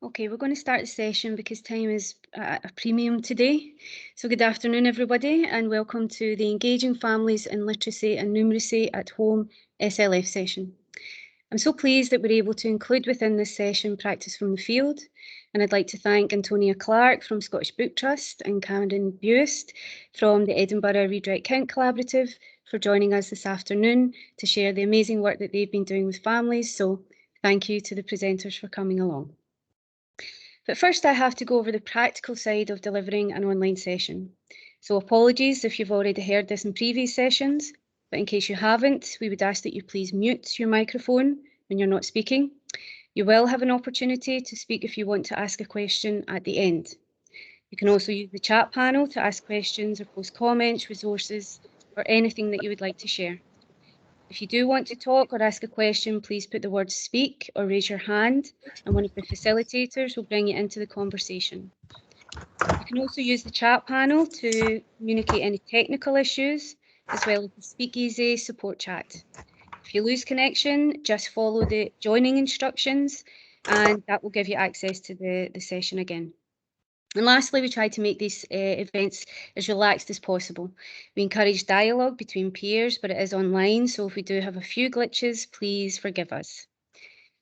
Okay, we're going to start the session because time is at a premium today. So good afternoon, everybody, and welcome to the Engaging Families in Literacy and Numeracy at Home SLF session. I'm so pleased that we're able to include within this session practice from the field, and I'd like to thank Antonia Clark from Scottish Book Trust and Cameron Buist from the Edinburgh Read-Write Count Collaborative for joining us this afternoon to share the amazing work that they've been doing with families. So thank you to the presenters for coming along. But first, I have to go over the practical side of delivering an online session. So apologies if you've already heard this in previous sessions, but in case you haven't, we would ask that you please mute your microphone when you're not speaking. You will have an opportunity to speak if you want to ask a question at the end. You can also use the chat panel to ask questions or post comments, resources, or anything that you would like to share. If you do want to talk or ask a question, please put the word speak or raise your hand, and one of the facilitators will bring you into the conversation. You can also use the chat panel to communicate any technical issues, as well as the Speakeasy support chat. If you lose connection, just follow the joining instructions, and that will give you access to the session again. And lastly, we try to make these events as relaxed as possible. We encourage dialogue between peers, but it is online, so if we do have a few glitches, please forgive us.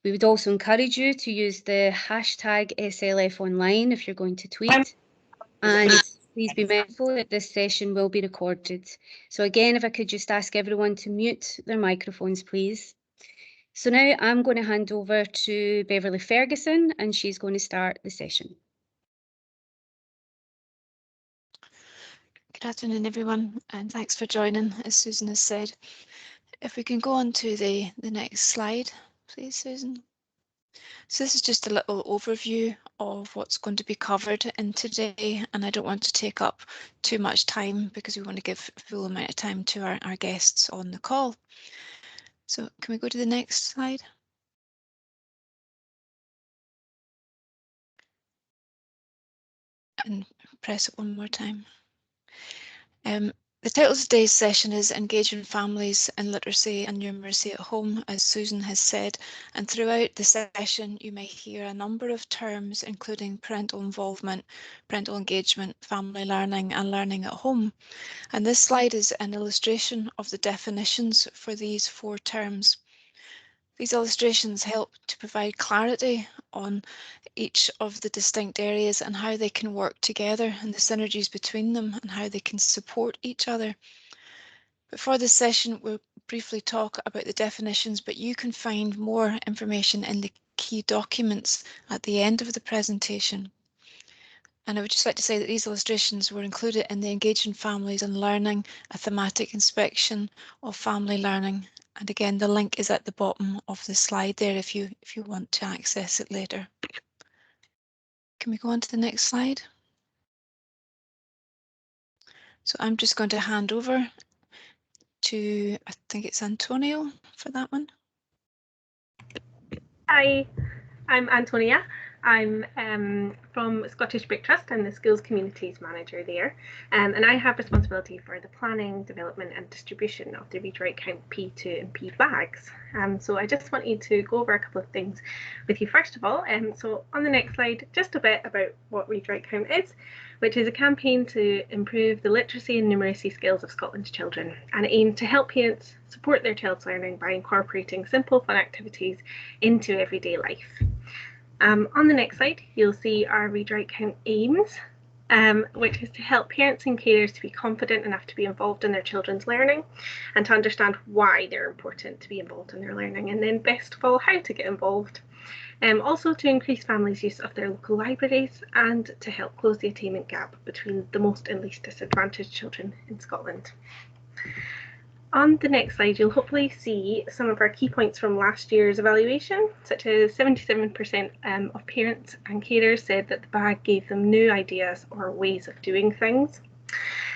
We would also encourage you to use the hashtag SLF online if you're going to tweet. And please be mindful that this session will be recorded. So again, if I could just ask everyone to mute their microphones, please. So now I'm going to hand over to Beverly Ferguson, and she's going to start the session. Good afternoon, everyone, and thanks for joining, as Susan has said. If we can go on to the next slide, please, Susan. So this is just a little overview of what's going to be covered in today, and I don't want to take up too much time because we want to give a full amount of time to our guests on the call. So can we go to the next slide? And press it one more time. The title of today's session is Engaging Families in Literacy and Numeracy at Home, as Susan has said, and throughout the session you may hear a number of terms including parental involvement, parental engagement, family learning and learning at home. And this slide is an illustration of the definitions for these four terms. These illustrations help to provide clarity on each of the distinct areas and how they can work together and the synergies between them and how they can support each other. Before this session, we'll briefly talk about the definitions, but you can find more information in the key documents at the end of the presentation. And I would just like to say that these illustrations were included in the Engaging Families and Learning, a thematic inspection of family learning. And again, the link is at the bottom of the slide there if you want to access it later. Can we go on to the next slide? So I'm just going to hand over to, I think it's Antonio for that one. Hi, I'm Antonia. I'm from Scottish Book Trust. I'm the Schools Communities Manager there, and I have responsibility for the planning, development and distribution of the Read-Write Count P2 and P bags. So I just wanted to go over a couple of things with you first of all. So on the next slide, just a bit about what Read-Write Count is, which is a campaign to improve the literacy and numeracy skills of Scotland's children, and it aims to help parents support their child's learning by incorporating simple fun activities into everyday life. On the next slide, you'll see our Read-Write Count aims, which is to help parents and carers to be confident enough to be involved in their children's learning and to understand why they're important to be involved in their learning, and then best of all, how to get involved. Also to increase families' use of their local libraries and to help close the attainment gap between the most and least disadvantaged children in Scotland. On the next slide, you'll hopefully see some of our key points from last year's evaluation, such as 77% of parents and carers said that the bag gave them new ideas or ways of doing things.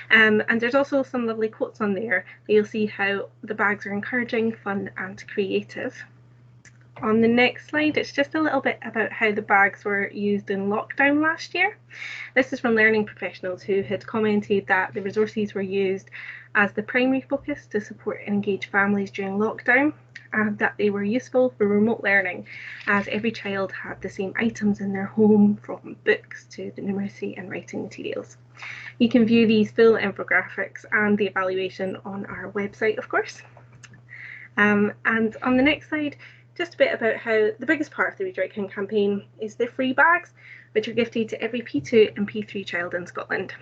And there's also some lovely quotes on there that you'll see how the bags are encouraging, fun and creative. On the next slide, it's just a little bit about how the bags were used in lockdown last year. This is from learning professionals who had commented that the resources were used as the primary focus to support and engage families during lockdown, that they were useful for remote learning, as every child had the same items in their home, from books to the numeracy and writing materials. You can view these full infographics and the evaluation on our website, of course. And on the next slide, just a bit about how the biggest part of the Read Write Count campaign is the free bags, which are gifted to every P2 and P3 child in Scotland.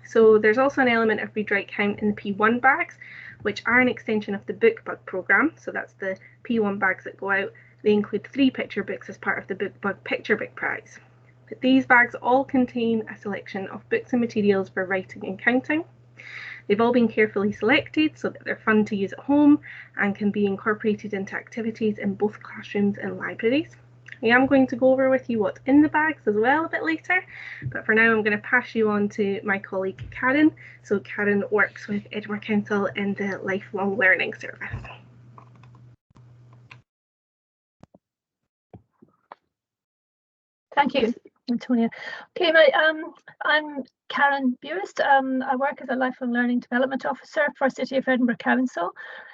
So there's also an element of Read Write Count in the P1 bags, which are an extension of the BookBug programme. So that's the P1 bags that go out. They include 3 picture books as part of the BookBug Picture Book prize. But these bags all contain a selection of books and materials for writing and counting. They've all been carefully selected so that they're fun to use at home and can be incorporated into activities in both classrooms and libraries. I am going to go over with you what's in the bags as well a bit later, but for now I'm going to pass you on to my colleague Karen. So Karen works with Edinburgh Council in the Lifelong Learning Service. Thank you, Antonia. Okay, I'm Karen Buist. I work as a Lifelong Learning Development Officer for City of Edinburgh Council.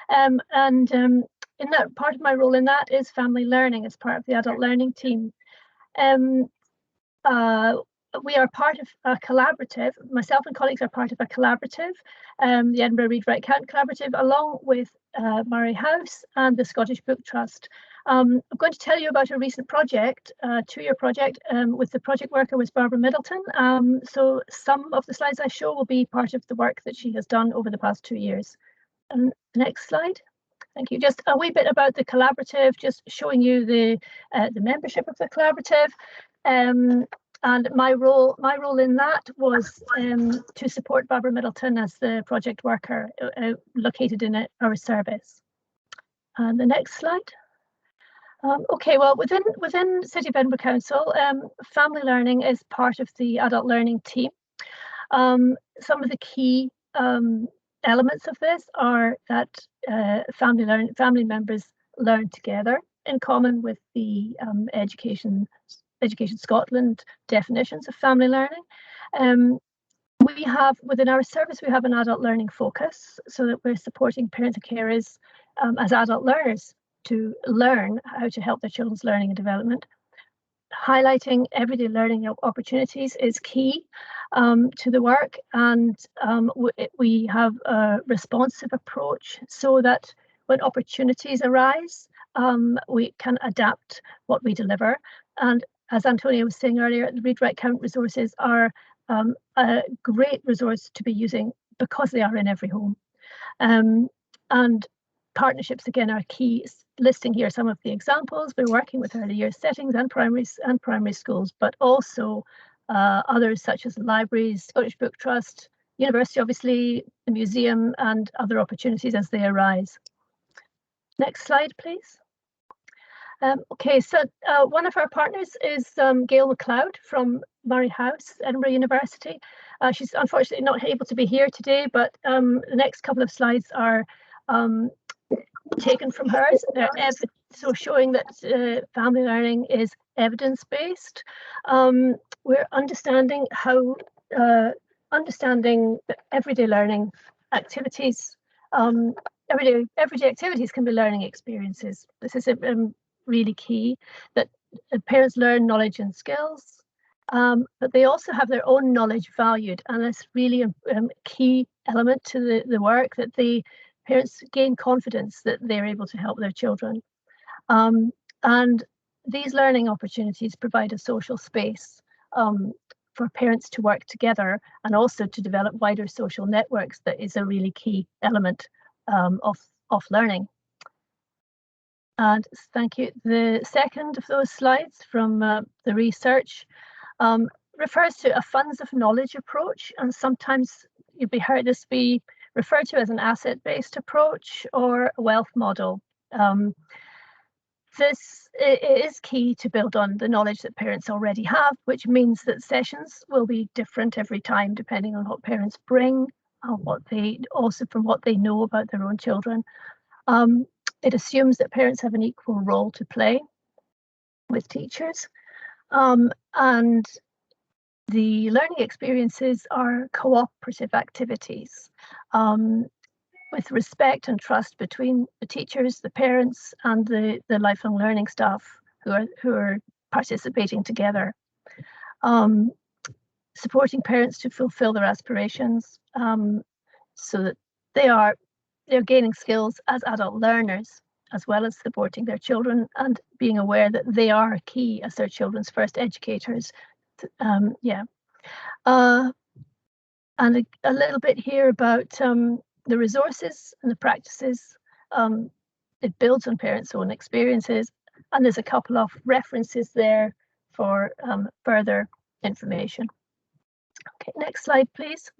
In that, part of my role in that is family learning as part of the adult learning team. We are part of a collaborative, myself and colleagues are part of a collaborative, the Edinburgh Read Write Count Collaborative, along with Murray House and the Scottish Book Trust. I'm going to tell you about a recent project, a 2-year project, with the project worker was Barbara Middleton. So some of the slides I show will be part of the work that she has done over the past 2 years. Next slide. Thank you. Just a wee bit about the collaborative, just showing you the membership of the collaborative. And my role in that was to support Barbara Middleton as the project worker located in our service. And the next slide. Okay, well, within City of Edinburgh Council, family learning is part of the adult learning team. Some of the key elements of this are that family members learn together in common with the Education Scotland definitions of family learning. We have, within our service, we have an adult learning focus, so that we're supporting parents and carers as adult learners to learn how to help their children's learning and development. Highlighting everyday learning opportunities is key to the work, and we have a responsive approach so that when opportunities arise, we can adapt what we deliver. And as Antonia was saying earlier, the Read Write Count resources are a great resource to be using because they are in every home. And partnerships again are key. Listing here some of the examples. We're working with early years settings and primary schools, but also others such as libraries, Scottish Book Trust, university, obviously, the museum, and other opportunities as they arise. Next slide, please. Okay, so one of our partners is Gail MacLeod from Murray House, Edinburgh University. She's unfortunately not able to be here today, but the next couple of slides are taken from hers. So showing that family learning is evidence-based. We're understanding how understanding that everyday learning activities, everyday activities can be learning experiences. This is really key, that parents learn knowledge and skills, but they also have their own knowledge valued, and that's really a key element to the work, that the parents gain confidence that they're able to help their children. And these learning opportunities provide a social space for parents to work together and also to develop wider social networks. That is a really key element of learning. And thank you. The second of those slides from the research refers to a funds of knowledge approach, and sometimes you'll be heard this be referred to as an asset-based approach or a wealth model. This is key to build on the knowledge that parents already have, which means that sessions will be different every time depending on what parents bring, from what they know about their own children. It assumes that parents have an equal role to play with teachers, and the learning experiences are cooperative activities. with respect and trust between the teachers, the parents, and the lifelong learning staff who are participating together. Supporting parents to fulfill their aspirations, so that they're gaining skills as adult learners, as well as supporting their children and being aware that they are key as their children's first educators. And a little bit here about the resources and the practices. It builds on parents' own experiences, and there's a couple of references there for further information. Okay, next slide, please.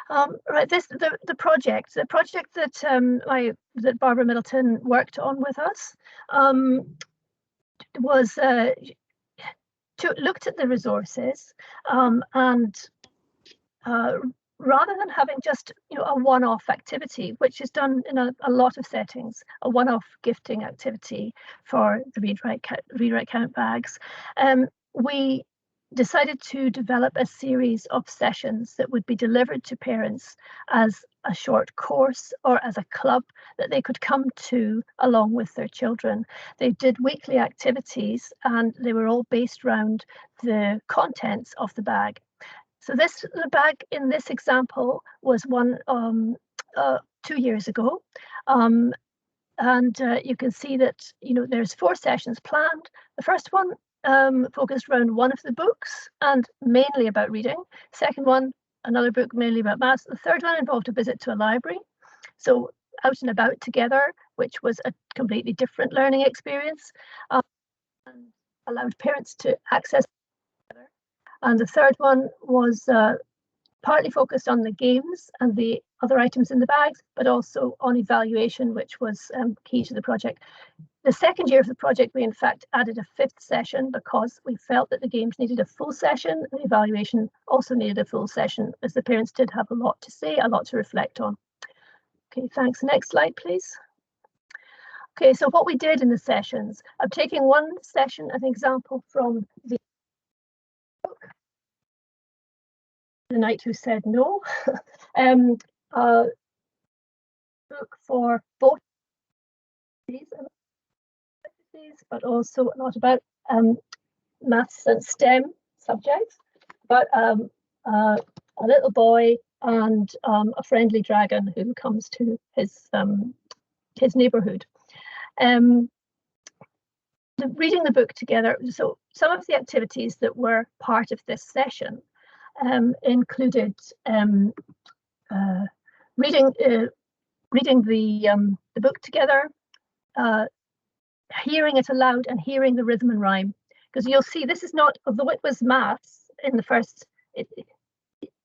Right, the project that that Barbara Middleton worked on with us was looked at the resources and rather than having just a one-off activity, which is done in a lot of settings, a one-off gifting activity for the read write count bags, we decided to develop a series of sessions that would be delivered to parents as a short course or as a club that they could come to along with their children. They did weekly activities and they were all based around the contents of the bag. So the bag in this example was one 2 years ago. And you can see that there's 4 sessions planned. The first one focused around one of the books and mainly about reading. Second one, another book mainly about maths. The third one involved a visit to a library. So out and about together, which was a completely different learning experience, and allowed parents to access together. And the third one was partly focused on the games and the other items in the bags, but also on evaluation, which was key to the project. The second year of the project, we in fact added a 5th session because we felt that the games needed a full session. The evaluation also needed a full session, as the parents did have a lot to say, a lot to reflect on. Okay, thanks. Next slide, please. Okay, so what we did in the sessions, I'm taking one session, an example from the book, The Knight Who Said No, book for both these, but also a lot about maths and STEM subjects, about a little boy and a friendly dragon who comes to his neighborhood. Reading the book together. So some of the activities that were part of this session included reading the book together, hearing it aloud and hearing the rhythm and rhyme, because you'll see this is not, although it was maths in the first,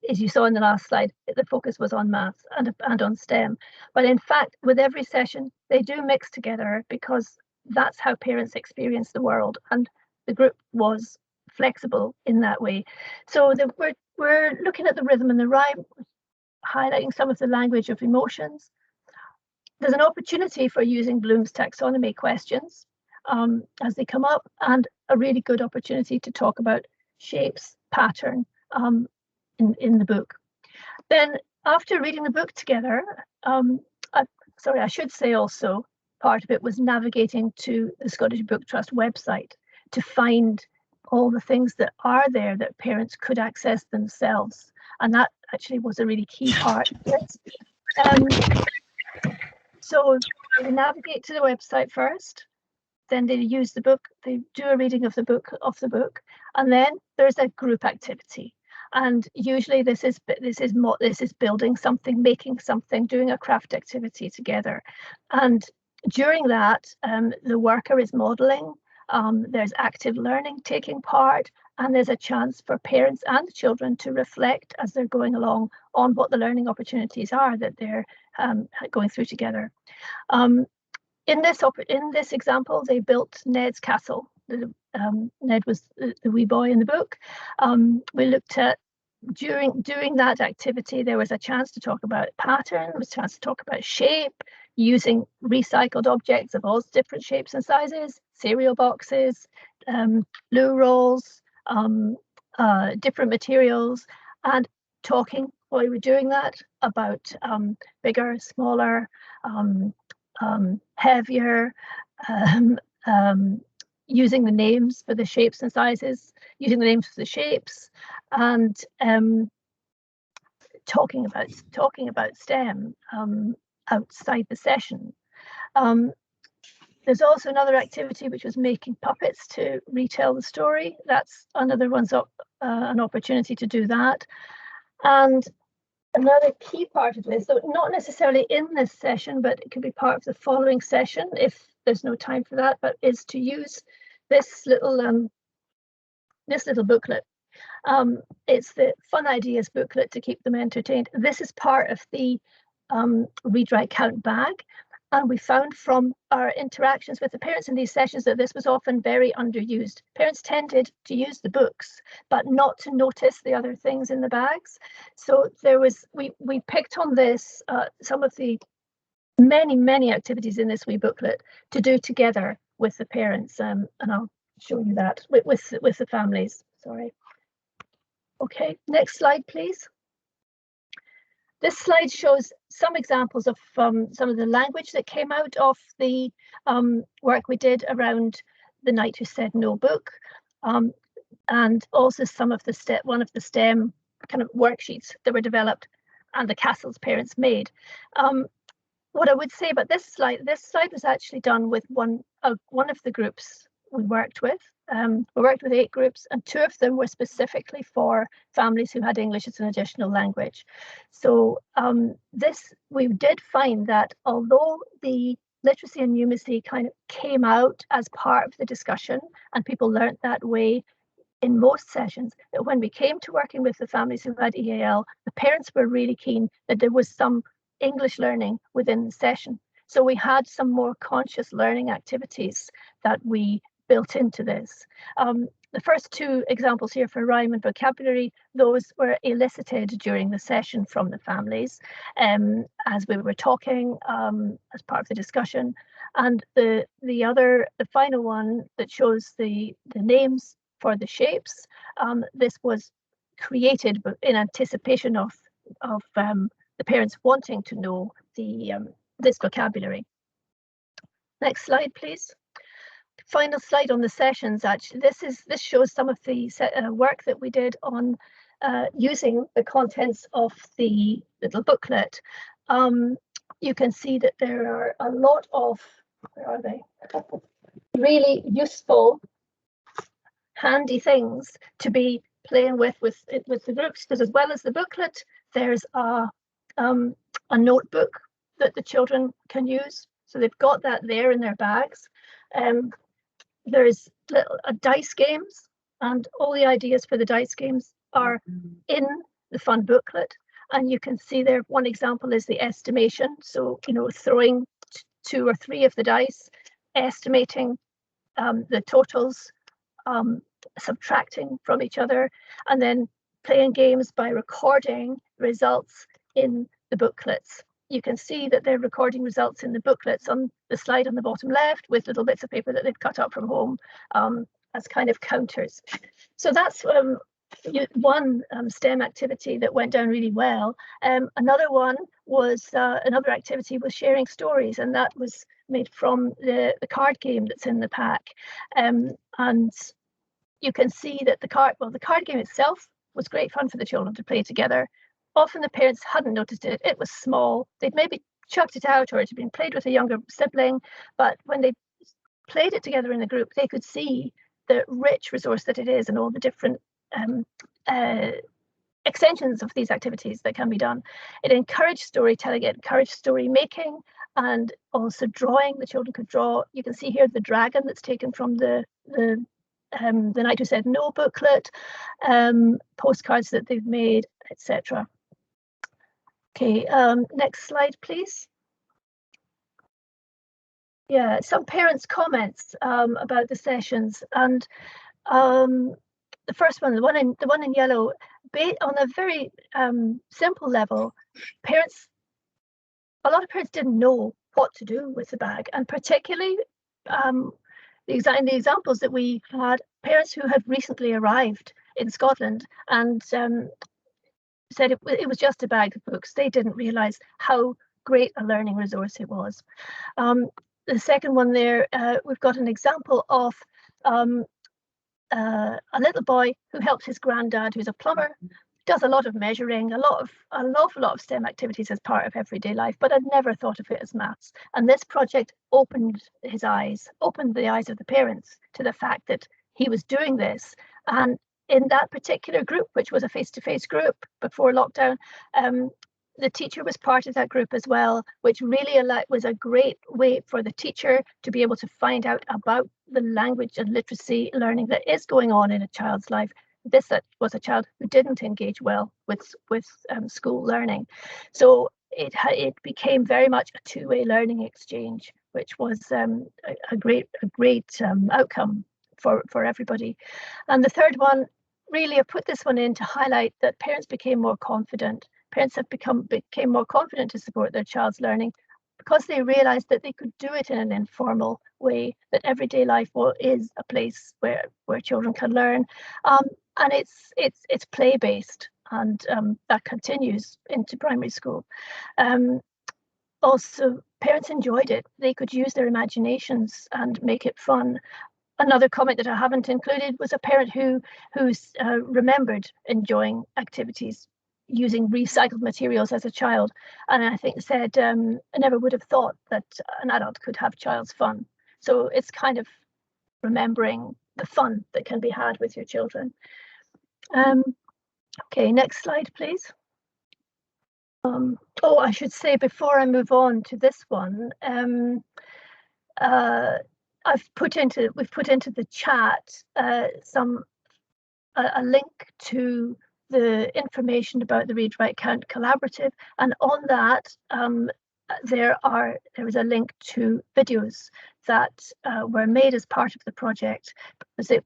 as you saw in the last slide, the focus was on maths and on STEM, but in fact with every session they do mix together because that's how parents experience the world, and the group was flexible in that way. So we're looking at the rhythm and the rhyme, highlighting some of the language of emotions. There's an opportunity for using Bloom's taxonomy questions as they come up, and a really good opportunity to talk about shapes, pattern in the book. Then after reading the book together, I should say also, part of it was navigating to the Scottish Book Trust website to find all the things that are there that parents could access themselves. And that actually was a really key part of it. So they navigate to the website first, then they use the book, they do a reading of the book, and then there's a group activity. And usually this is building something, making something, doing a craft activity together. And during that, the worker is modelling, there's active learning taking part, and there's a chance for parents and children to reflect as they're going along on what the learning opportunities are that they're going through together. In this example, they built Ned's castle. Ned was the wee boy in the book. We looked at, during that activity, there was a chance to talk about pattern, there was a chance to talk about shape, using recycled objects of all different shapes and sizes, cereal boxes, loo rolls, different materials, and talking while we were doing that, about bigger, smaller, heavier, using the names for the shapes and sizes, using the names for the shapes, and talking about STEM outside the session. There's also another activity which was making puppets to retell the story. That's another one's an opportunity to do that. And another key part of this, so not necessarily in this session, but it could be part of the following session if there's no time for that, but is to use this little booklet. It's the Fun Ideas booklet to keep them entertained. This is part of the Read, Write, Count bag. And we found from our interactions with the parents in these sessions that this was often very underused. Parents tended to use the books, but not to notice the other things in the bags. So we picked on this, some of the many activities in this wee booklet to do together with the parents. And I'll show you that with the families. Sorry. Okay, next slide, please. This slide shows some examples of some of the language that came out of the work we did around The Knight Who Said No book, and also some of the one of the STEM kind of worksheets that were developed and the castles parents made. What I would say about this slide was actually done with one of the groups we worked with. We worked with 8 groups, and 2 of them were specifically for families who had English as an additional language. So we did find that although the literacy and numeracy kind of came out as part of the discussion and people learnt that way in most sessions, that when we came to working with the families who had EAL, the parents were really keen that there was some English learning within the session. So we had some more conscious learning activities that we built into this. The first 2 examples here for rhyme and vocabulary, those were elicited during the session from the families as we were talking as part of the discussion. And the final one that shows the names for the shapes, this was created in anticipation of the parents wanting to know this vocabulary. Next slide, please. Final slide on the sessions. Actually, this shows some of the work that we did on using the contents of the little booklet. You can see that there are a lot of, where are they? Really useful, handy things to be playing with the groups, because as well as the booklet, there's a notebook that the children can use. So they've got that there in their bags. There's dice games, and all the ideas for the dice games are in the fun booklet. And you can see there, one example is the estimation. So, throwing 2 or 3 of the dice, estimating the totals, subtracting from each other, and then playing games by recording results in the booklets. You can see that they're recording results in the booklets on the slide on the bottom left with little bits of paper that they've cut up from home as kind of counters. So that's one STEM activity that went down really well. Another one was another activity was sharing stories, and that was made from the card game that's in the pack. And you can see that the card game itself was great fun for the children to play together. Often the parents hadn't noticed it. It was small. They'd maybe chucked it out, or it had been played with a younger sibling. But when they played it together in the group, they could see the rich resource that it is and all the different extensions of these activities that can be done. It encouraged storytelling, it encouraged story making, and also drawing. The children could draw. You can see here the dragon that's taken from the Knight Who Said No booklet, postcards that they've made, etc. Okay, next slide, please. Yeah, some parents' comments about the sessions, and the first one, the one in yellow, on a very simple level, a lot of parents didn't know what to do with the bag, and particularly the examples that we had, parents who had recently arrived in Scotland, and said it was just a bag of books. They didn't realise how great a learning resource it was. The second one there, we've got an example of a little boy who helps his granddad, who's a plumber, does a lot of measuring, an awful lot of STEM activities as part of everyday life, but I'd never thought of it as maths. And this project opened the eyes of the parents to the fact that he was doing this. And in that particular group, which was a face-to-face group before lockdown, the teacher was part of that group as well, which really was a great way for the teacher to be able to find out about the language and literacy learning that is going on in a child's life. This was a child who didn't engage well with school learning. So it became very much a two-way learning exchange, which was a great outcome for everybody. And the third one, really, I put this one in to highlight that parents became more confident. Parents have became more confident to support their child's learning because they realized that they could do it in an informal way, that everyday life is a place where children can learn. And it's play-based, and that continues into primary school. Also, parents enjoyed it. They could use their imaginations and make it fun. Another comment that I haven't included was a parent who remembered enjoying activities using recycled materials as a child, and I think said, I never would have thought that an adult could have child's fun. So it's kind of remembering the fun that can be had with your children. Okay, next slide, please. Oh, I should say before I move on to this one, we've put into the chat a link to the information about the Read Write Count Collaborative, and on that there is a link to videos that were made as part of the project.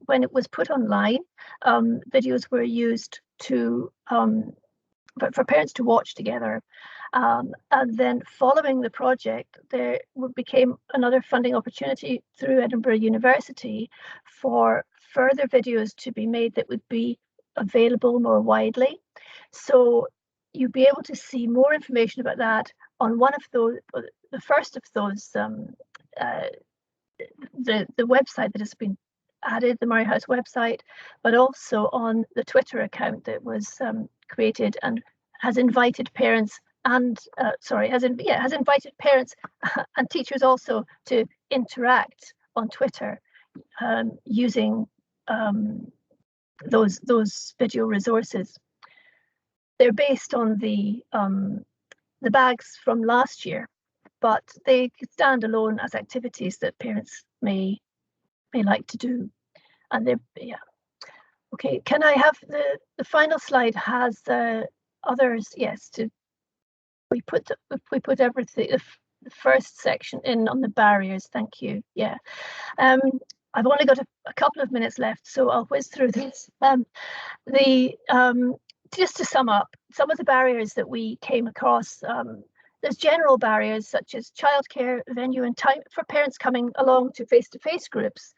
When it was put online, videos were used to for parents to watch together. And then following the project, there became another funding opportunity through Edinburgh University for further videos to be made that would be available more widely. So you'll be able to see more information about that on one of those, the first of those, the website that has been added, the Murray House website, but also on the Twitter account that was created and has invited parents and has invited parents and teachers also to interact on Twitter using those video resources. They're based on the bags from last year, but they stand alone as activities that parents may like to do. And they're, yeah. Okay, can I have the final slide has others? Yes, we put everything, the first section in on the barriers. Thank you. Yeah. I've only got a couple of minutes left, so I'll whiz through this. Just to sum up, some of the barriers that we came across, there's general barriers such as childcare, venue and time for parents coming along to face-to-face groups.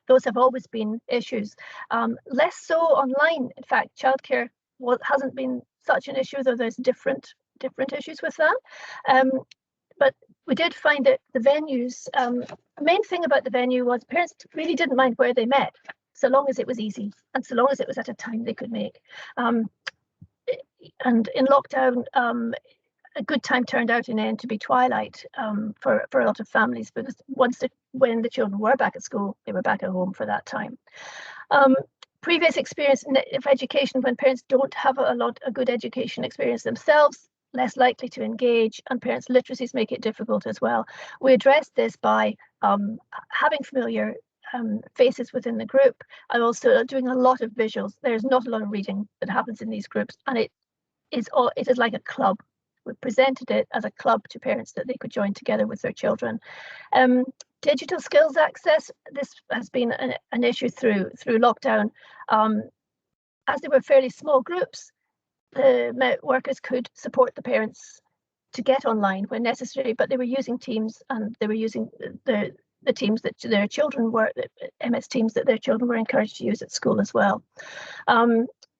Those have always been issues. Less so online. In fact, childcare hasn't been such an issue, though there's different issues with that. But we did find that the venues, the main thing about the venue was parents really didn't mind where they met, so long as it was easy and so long as it was at a time they could make. And in lockdown, a good time turned out in the end to be twilight for a lot of families, because when the children were back at school, they were back at home for that time. Previous experience of education, when parents don't have a good education experience themselves, less likely to engage, and parents' literacies make it difficult as well. We addressed this by having familiar faces within the group, and also doing a lot of visuals. There's not a lot of reading that happens in these groups, and it is like a club. We presented it as a club to parents that they could join together with their children. Digital skills access, this has been an issue through lockdown. As they were fairly small groups, the workers could support the parents to get online when necessary, but they were using Teams, and they were using the Teams that their children were, the MS Teams that their children were encouraged to use at school as well.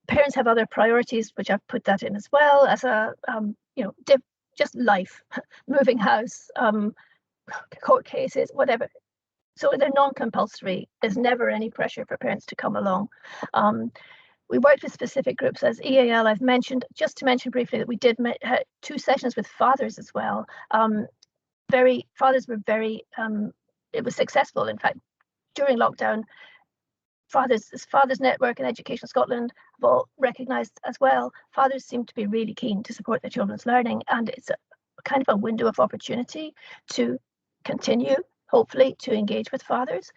Parents have other priorities, which I've put that in as well, as a just life, moving house, court cases, whatever. So they're non-compulsory. There's never any pressure for parents to come along. We worked with specific groups as EAL. I've mentioned, just to mention briefly, that we did 2 sessions with fathers as well. Fathers were very, it was successful. In fact, during lockdown, Fathers Network and Education Scotland have all recognised as well, fathers seem to be really keen to support their children's learning, and it's a kind of a window of opportunity to continue, hopefully, to engage with fathers.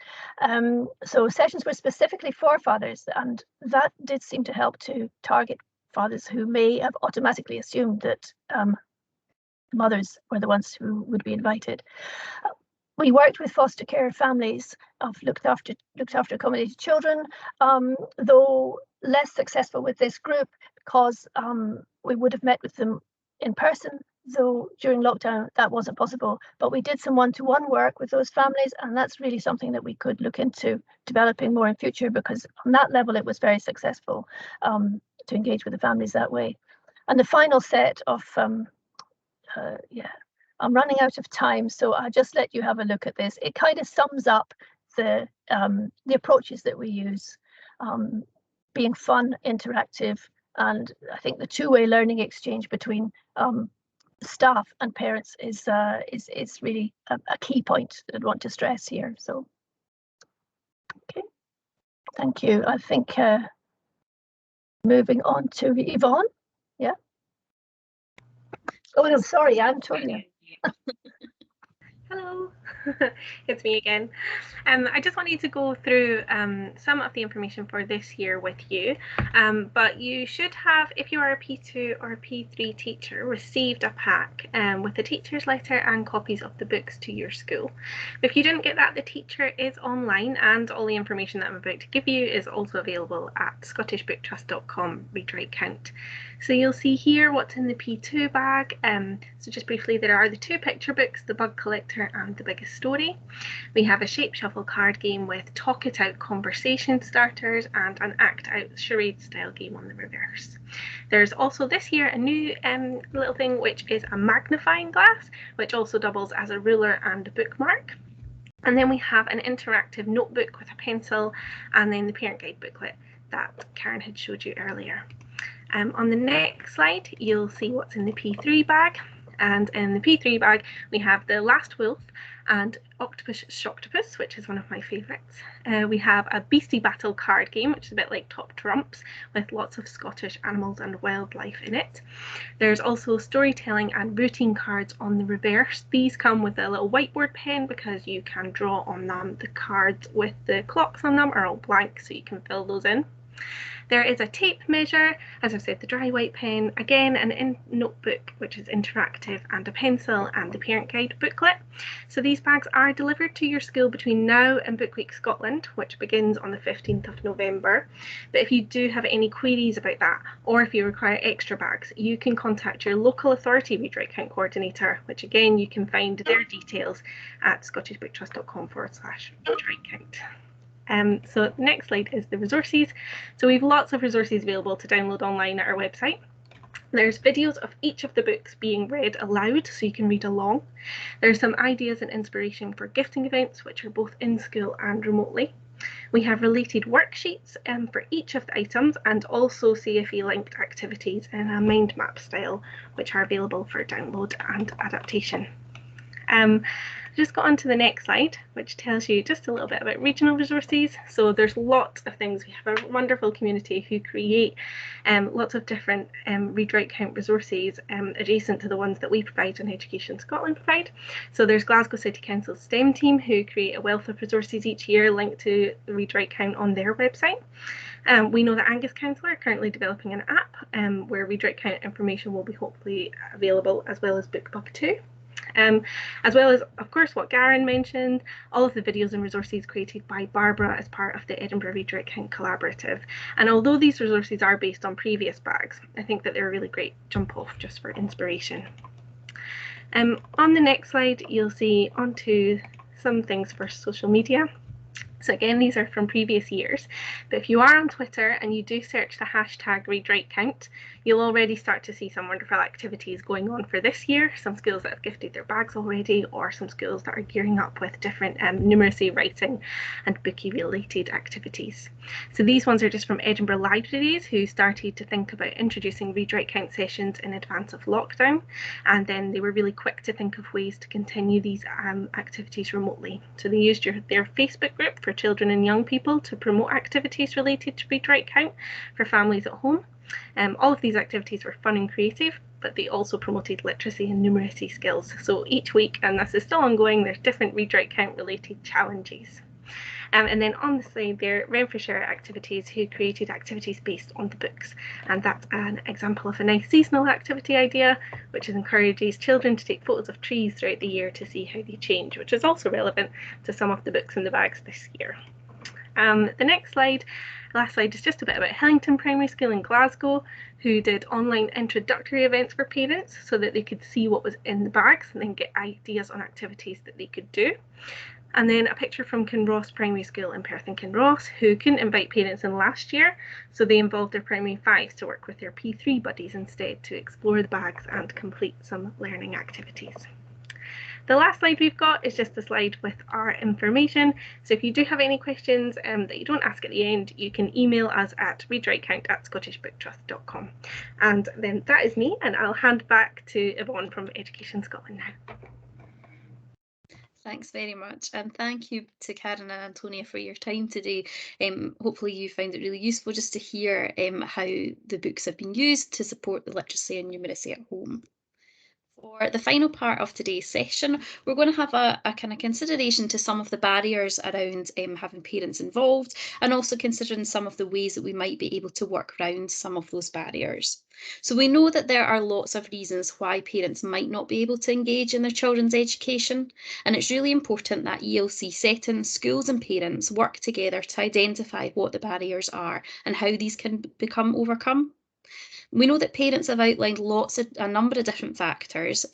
So sessions were specifically for fathers, and that did seem to help to target fathers who may have automatically assumed that mothers were the ones who would be invited. We worked with foster care families of looked after accommodated children, though less successful with this group because we would have met with them in person, though during lockdown that wasn't possible. But we did some one-to-one work with those families, and that's really something that we could look into developing more in future, because on that level it was very successful to engage with the families that way. And the final set of I'm running out of time, so I'll just let you have a look at this. It kind of sums up the approaches that we use, being fun, interactive, and I think the two-way learning exchange between staff and parents is really a key point that I'd want to stress here. So, okay, thank you. I think moving on to Yvonne. Yeah. Oh no, sorry, Antonia. Hello, it's me again. I just wanted to go through some of the information for this year with you, but you should have, if you are a P2 or a P3 teacher, received a pack with a teacher's letter and copies of the books to your school. If you didn't get that, the teacher is online, and all the information that I'm about to give you is also available at scottishbooktrust.com read write count. So you'll see here what's in the P2 bag. So just briefly, there are the 2 picture books, The Bug Collector and The Biggest Story. We have a shape shuffle card game with talk it out conversation starters and an act out charade style game on the reverse. There's also this year a new little thing, which is a magnifying glass, which also doubles as a ruler and a bookmark. And then we have an interactive notebook with a pencil, and then the parent guide booklet that Karen had showed you earlier. On the next slide, you'll see what's in the P3 bag. And in the P3 bag, we have The Last Wolf and Octopus Shocktopus, which is one of my favourites. We have a Beastie Battle card game, which is a bit like Top Trumps, with lots of Scottish animals and wildlife in it. There's also storytelling and routine cards on the reverse. These come with a little whiteboard pen because you can draw on them. The cards with the clocks on them are all blank, so you can fill those in. There is a tape measure, as I've said, the dry white pen, again an notebook which is interactive, and a pencil, and the parent guide booklet. So these bags are delivered to your school between now and Book Week Scotland, which begins on the 15th of November. But if you do have any queries about that, or if you require extra bags, you can contact your local authority read write count coordinator, which again you can find their details at scottishbooktrust.com/read write count. So next slide is the resources. So we have lots of resources available to download online at our website. There's videos of each of the books being read aloud, so you can read along. There's some ideas and inspiration for gifting events, which are both in school and remotely. We have related worksheets for each of the items, and also CFE linked activities in a mind map style, which are available for download and adaptation. Just got on to the next slide, which tells you just a little bit about regional resources. So there's lots of things. We have a wonderful community who create lots of different read write count resources adjacent to the ones that we provide and Education Scotland provide. So there's Glasgow City Council's STEM team who create a wealth of resources each year linked to the read write count on their website. We know that Angus Council are currently developing an app where read write count information will be hopefully available, as well as BookBug 2. As well as, of course, what Garen mentioned, all of the videos and resources created by Barbara as part of the Edinburgh Read Write Count Collaborative. And although these resources are based on previous bags, I think that they're a really great jump off just for inspiration. On the next slide, you'll see onto some things for social media. So again, these are from previous years, but if you are on Twitter and you do search the hashtag #ReadWriteCount, you'll already start to see some wonderful activities going on for this year, some schools that have gifted their bags already, or some schools that are gearing up with different numeracy, writing and bookie related activities. So these ones are just from Edinburgh Libraries, who started to think about introducing ReadWriteCount sessions in advance of lockdown, and then they were really quick to think of ways to continue these activities remotely. So they used their Facebook group for children and young people to promote activities related to ReadWriteCount for families at home. All of these activities were fun and creative, but they also promoted literacy and numeracy skills. So each week, and this is still ongoing, there's different ReadWriteCount related challenges. And then on the slide there, Renfrewshire Activities, who created activities based on the books. And that's an example of a nice seasonal activity idea, which encourages children to take photos of trees throughout the year to see how they change, which is also relevant to some of the books in the bags this year. The next slide, last slide, is just a bit about Hillington Primary School in Glasgow, who did online introductory events for parents so that they could see what was in the bags and then get ideas on activities that they could do. And then a picture from Kinross Primary School in Perth and Kinross, who couldn't invite parents in last year, so they involved their primary fives to work with their P3 buddies instead to explore the bags and complete some learning activities. The last slide we've got is just a slide with our information. So if you do have any questions that you don't ask at the end, you can email us at readwritecount@scottishbooktrust.com. And then that is me, and I'll hand back to Yvonne from Education Scotland now. Thanks very much, and thank you to Karen and Antonia for your time today. Hopefully you found it really useful just to hear how the books have been used to support the literacy and numeracy at home. For the final part of today's session, we're going to have a kind of consideration to some of the barriers around having parents involved, and also considering some of the ways that we might be able to work around some of those barriers. So we know that there are lots of reasons why parents might not be able to engage in their children's education, and it's really important that ELC settings, schools and parents work together to identify what the barriers are and how these can become overcome. We know that parents have outlined a number of different factors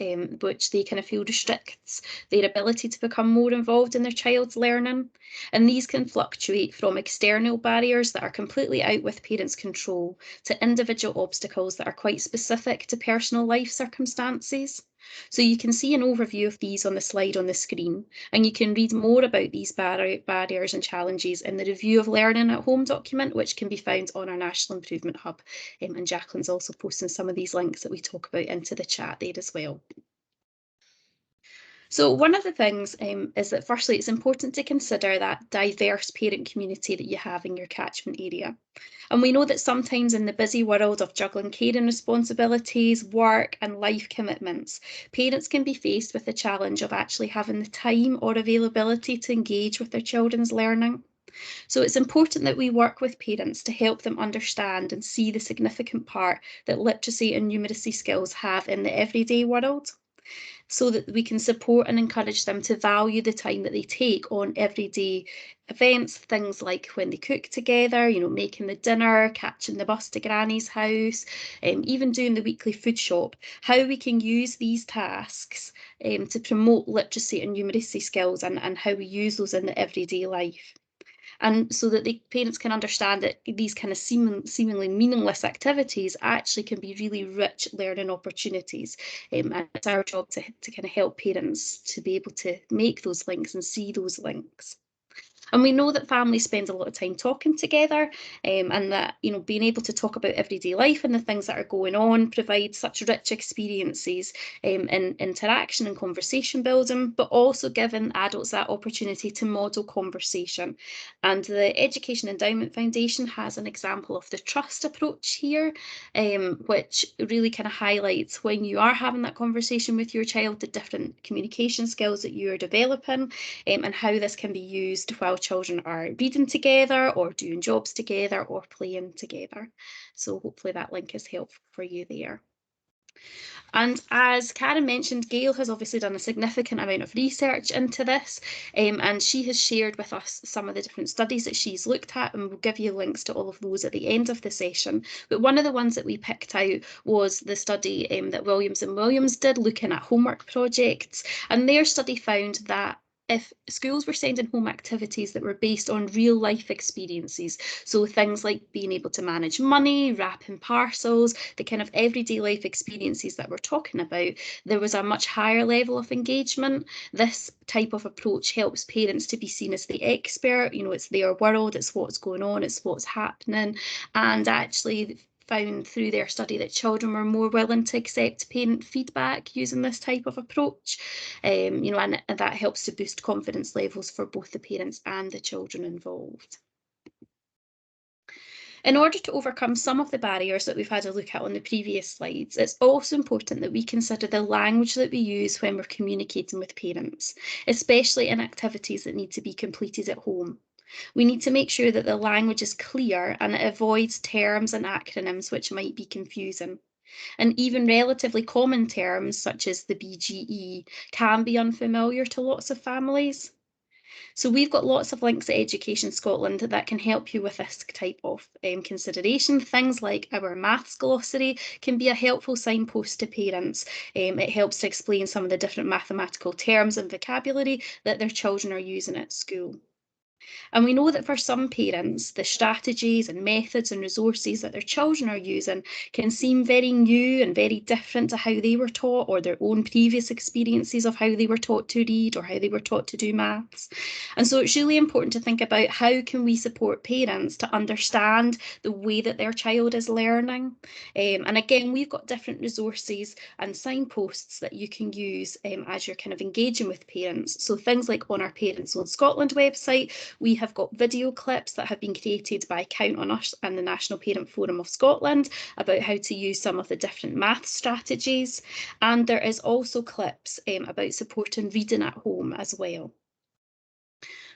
which they kind of feel restricts their ability to become more involved in their child's learning. And these can fluctuate from external barriers that are completely out with parents' control to individual obstacles that are quite specific to personal life circumstances. So you can see an overview of these on the slide on the screen, and you can read more about these barriers and challenges in the Review of Learning at Home document, which can be found on our National Improvement Hub. And Jacqueline's also posting some of these links that we talk about into the chat there as well. So one of the things is that firstly, it's important to consider that diverse parent community that you have in your catchment area. And we know that sometimes in the busy world of juggling caring responsibilities, work and life commitments, parents can be faced with the challenge of actually having the time or availability to engage with their children's learning. So it's important that we work with parents to help them understand and see the significant part that literacy and numeracy skills have in the everyday world, so that we can support and encourage them to value the time that they take on everyday events, things like when they cook together, making the dinner, catching the bus to Granny's house, even doing the weekly food shop, how we can use these tasks to promote literacy and numeracy skills and how we use those in the everyday life. And so that the parents can understand that these kind of seemingly meaningless activities actually can be really rich learning opportunities. And it's our job to kind of help parents to be able to make those links and see those links. And we know that families spend a lot of time talking together, and that being able to talk about everyday life and the things that are going on provides such rich experiences in interaction and conversation building, but also giving adults that opportunity to model conversation. And the Education Endowment Foundation has an example of the trust approach here, which really kind of highlights when you are having that conversation with your child, the different communication skills that you are developing, and how this can be used while children are reading together or doing jobs together or playing together. So hopefully that link is helpful for you there. And as Karen mentioned, Gail has obviously done a significant amount of research into this, and she has shared with us some of the different studies that she's looked at, and we'll give you links to all of those at the end of the session. But one of the ones that we picked out was the study that Williams and Williams did looking at homework projects, and their study found that if schools were sending home activities that were based on real life experiences, so things like being able to manage money, wrapping parcels, the kind of everyday life experiences that we're talking about, there was a much higher level of engagement. This type of approach helps parents to be seen as the expert. You know, it's their world, it's what's going on, it's what's happening, and actually found through their study that children were more willing to accept parent feedback using this type of approach, you know, and that helps to boost confidence levels for both the parents and the children involved. In order to overcome some of the barriers that we've had a look at on the previous slides, it's also important that we consider the language that we use when we're communicating with parents, especially in activities that need to be completed at home. We need to make sure that the language is clear and it avoids terms and acronyms which might be confusing. And even relatively common terms such as the BGE can be unfamiliar to lots of families. So we've got lots of links at Education Scotland that can help you with this type of consideration. Things like our maths glossary can be a helpful signpost to parents. It helps to explain some of the different mathematical terms and vocabulary that their children are using at school. And we know that for some parents, the strategies and methods and resources that their children are using can seem very new and very different to how they were taught, or their own previous experiences of how they were taught to read or how they were taught to do maths. And so it's really important to think about how can we support parents to understand the way that their child is learning. And again, we've got different resources and signposts that you can use as you're kind of engaging with parents. So things like on our Parents Zone Scotland website, we have got video clips that have been created by Count on Us and the National Parent Forum of Scotland about how to use some of the different math strategies. And there is also clips about supporting reading at home as well.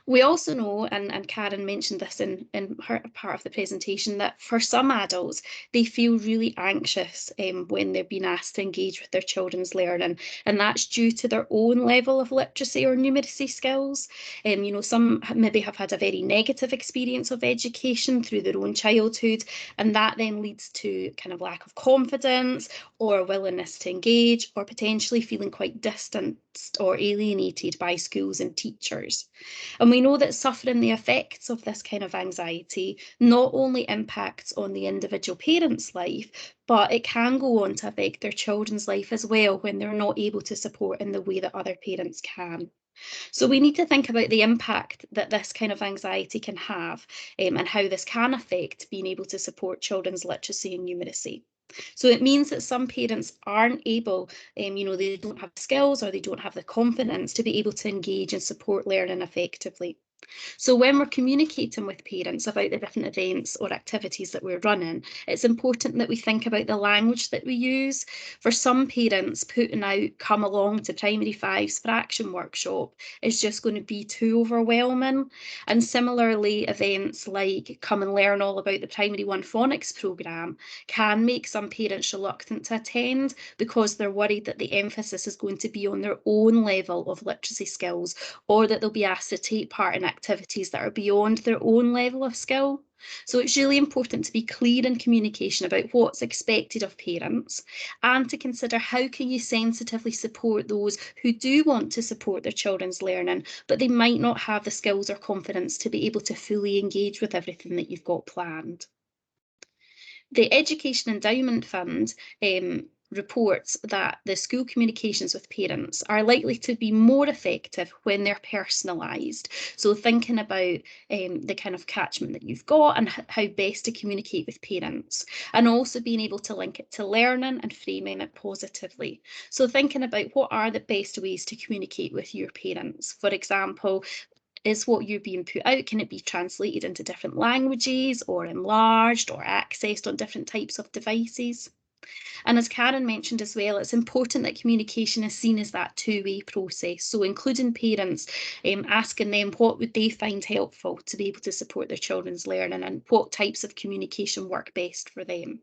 We also know, and Karen mentioned this in her part of the presentation, that for some adults, they feel really anxious when they're being asked to engage with their children's learning, and that's due to their own level of literacy or numeracy skills. You know, some maybe have had a very negative experience of education through their own childhood, and that then leads to kind of lack of confidence or willingness to engage, or potentially feeling quite distanced or alienated by schools and teachers. And we know that suffering the effects of this kind of anxiety not only impacts on the individual parent's life, but it can go on to affect their children's life as well when they're not able to support in the way that other parents can. So we need to think about the impact that this kind of anxiety can have and how this can affect being able to support children's literacy and numeracy. So it means that some parents aren't able, you know, they don't have the skills or they don't have the confidence to be able to engage and support learning effectively. So when we're communicating with parents about the different events or activities that we're running, it's important that we think about the language that we use. For some parents, putting out "come along to Primary 5's fraction workshop" is just going to be too overwhelming. And similarly, events like "come and learn all about the Primary 1 phonics programme" can make some parents reluctant to attend because they're worried that the emphasis is going to be on their own level of literacy skills, or that they'll be asked to take part in activities that are beyond their own level of skill. So it's really important to be clear in communication about what's expected of parents, and to consider how can you sensitively support those who do want to support their children's learning, but they might not have the skills or confidence to be able to fully engage with everything that you've got planned. The Education Endowment Fund reports that the school communications with parents are likely to be more effective when they're personalised. So thinking about the kind of catchment that you've got and how best to communicate with parents, and also being able to link it to learning and framing it positively. So thinking about what are the best ways to communicate with your parents. For example, is what you're being put out, can it be translated into different languages or enlarged or accessed on different types of devices? And as Karen mentioned as well, it's important that communication is seen as that two-way process. So including parents, asking them what would they find helpful to be able to support their children's learning and what types of communication work best for them.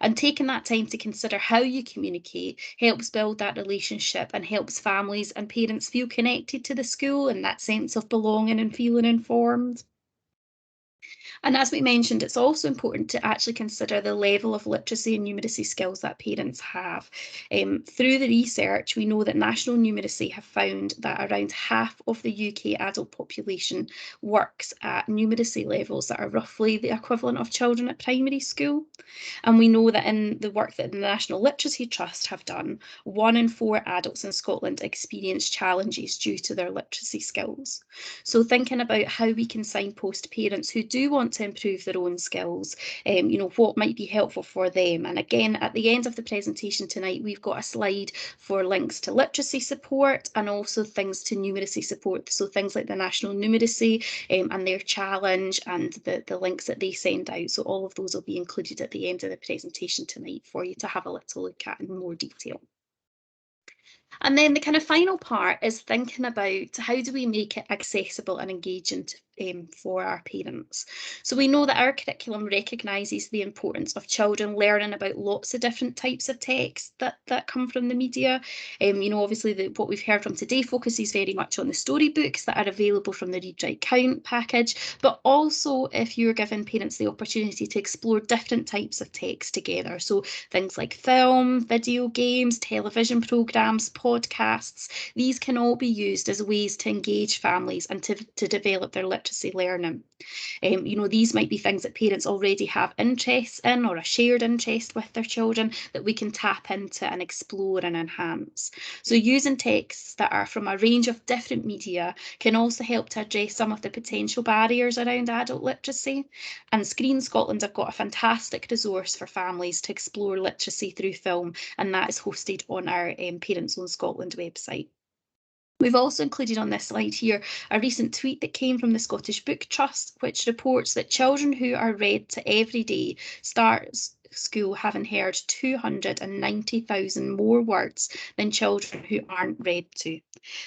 And taking that time to consider how you communicate helps build that relationship and helps families and parents feel connected to the school and that sense of belonging and feeling informed. And as we mentioned, it's also important to actually consider the level of literacy and numeracy skills that parents have. Through the research, we know that National Numeracy have found that around half of the UK adult population works at numeracy levels that are roughly the equivalent of children at primary school. And we know that in the work that the National Literacy Trust have done, 1 in 4 adults in Scotland experience challenges due to their literacy skills. So thinking about how we can signpost parents who do want to improve their own skills, what might be helpful for them. And again, at the end of the presentation tonight, we've got a slide for links to literacy support and also things to numeracy support. So things like the National Numeracy and their challenge and the links that they send out. So all of those will be included at the end of the presentation tonight for you to have a little look at in more detail. And then the kind of final part is thinking about how do we make it accessible and engaging for our parents. So we know that our curriculum recognises the importance of children learning about lots of different types of text that come from the media. Obviously what we've heard from today focuses very much on the storybooks that are available from the Read, Write, Count package, but also if you're giving parents the opportunity to explore different types of text together. So things like film, video games, television programmes, podcasts, these can all be used as ways to engage families and to develop their literacy learning. These might be things that parents already have interests in or a shared interest with their children that we can tap into and explore and enhance. So using texts that are from a range of different media can also help to address some of the potential barriers around adult literacy. And Screen Scotland have got a fantastic resource for families to explore literacy through film, and that is hosted on our Parents Own Scotland website. We've also included on this slide here a recent tweet that came from the Scottish Book Trust, which reports that children who are read to every day start school having heard 290,000 more words than children who aren't read to.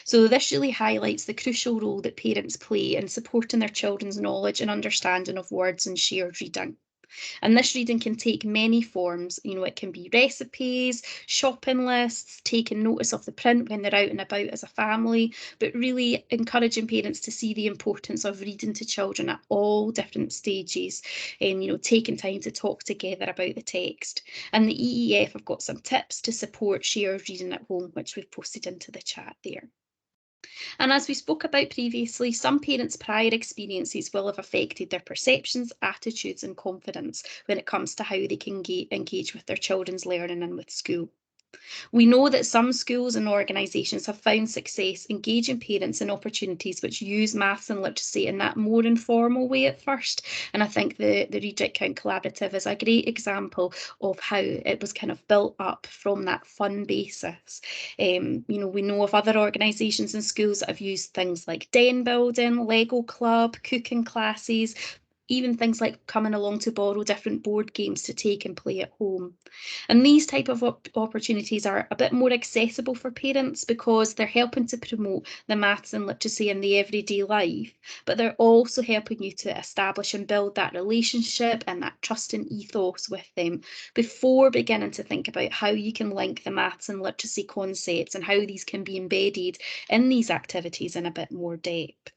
So this really highlights the crucial role that parents play in supporting their children's knowledge and understanding of words and shared reading. And this reading can take many forms. It can be recipes, shopping lists, taking notice of the print when they're out and about as a family, but really encouraging parents to see the importance of reading to children at all different stages, and taking time to talk together about the text. And the EEF have got some tips to support shared reading at home, which we've posted into the chat there. And as we spoke about previously, some parents' prior experiences will have affected their perceptions, attitudes and confidence when it comes to how they can engage with their children's learning and with school. We know that some schools and organisations have found success engaging parents in opportunities which use maths and literacy in that more informal way at first. And I think the Read, Write, Count Collaborative is a great example of how it was kind of built up from that fun basis. We know of other organisations and schools that have used things like den building, Lego club, cooking classes, even things like coming along to borrow different board games to take and play at home. And these type of opportunities are a bit more accessible for parents because they're helping to promote the maths and literacy in the everyday life, but they're also helping you to establish and build that relationship and that trusting ethos with them before beginning to think about how you can link the maths and literacy concepts and how these can be embedded in these activities in a bit more depth.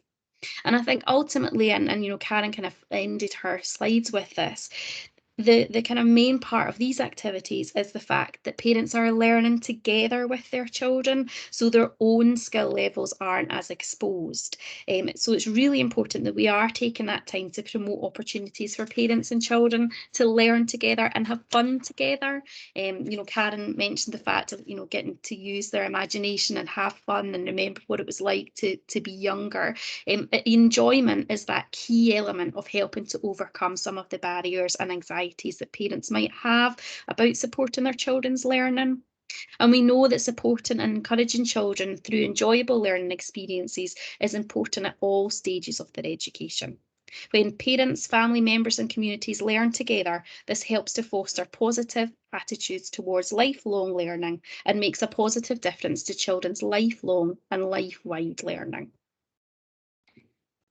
And I think ultimately, and Karen kind of ended her slides with this, the kind of main part of these activities is the fact that parents are learning together with their children, so their own skill levels aren't as exposed. So it's really important that we are taking that time to promote opportunities for parents and children to learn together and have fun together. Karen mentioned the fact of getting to use their imagination and have fun and remember what it was like to be younger. Enjoyment is that key element of helping to overcome some of the barriers and anxieties that parents might have about supporting their children's learning. And we know that supporting and encouraging children through enjoyable learning experiences is important at all stages of their education. When parents, family members and communities learn together, this helps to foster positive attitudes towards lifelong learning and makes a positive difference to children's lifelong and life-wide learning.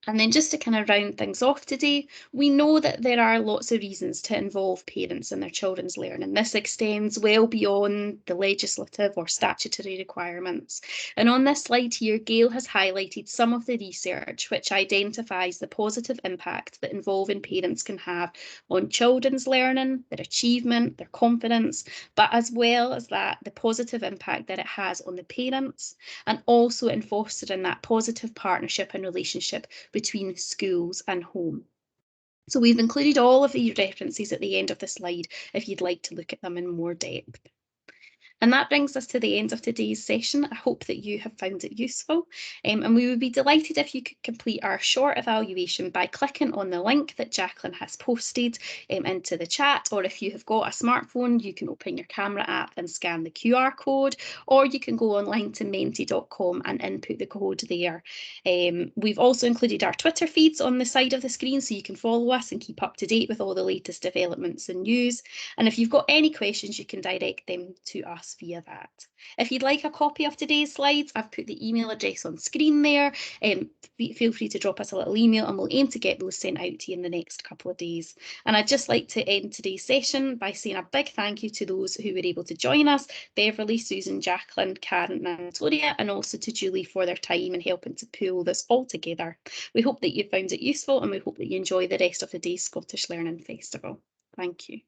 And then just to kind of round things off today, we know that there are lots of reasons to involve parents in their children's learning. This extends well beyond the legislative or statutory requirements. And on this slide here, Gail has highlighted some of the research which identifies the positive impact that involving parents can have on children's learning, their achievement, their confidence, but as well as that, the positive impact that it has on the parents, and also in fostering that positive partnership and relationship between schools and home. So we've included all of these references at the end of the slide if you'd like to look at them in more depth. And that brings us to the end of today's session. I hope that you have found it useful, and we would be delighted if you could complete our short evaluation by clicking on the link that Jacqueline has posted into the chat, or if you have got a smartphone, you can open your camera app and scan the QR code, or you can go online to menti.com and input the code there. We've also included our Twitter feeds on the side of the screen, so you can follow us and keep up to date with all the latest developments and news. And if you've got any questions, you can direct them to us via that. If you'd like a copy of today's slides, I've put the email address on screen there. Feel free to drop us a little email and we'll aim to get those sent out to you in the next couple of days. And I'd just like to end today's session by saying a big thank you to those who were able to join us: Beverly, Susan, Jacqueline, Karen and Antonia, and also to Julie for their time in helping to pull this all together. We hope that you found it useful and we hope that you enjoy the rest of the day's Scottish Learning Festival. Thank you.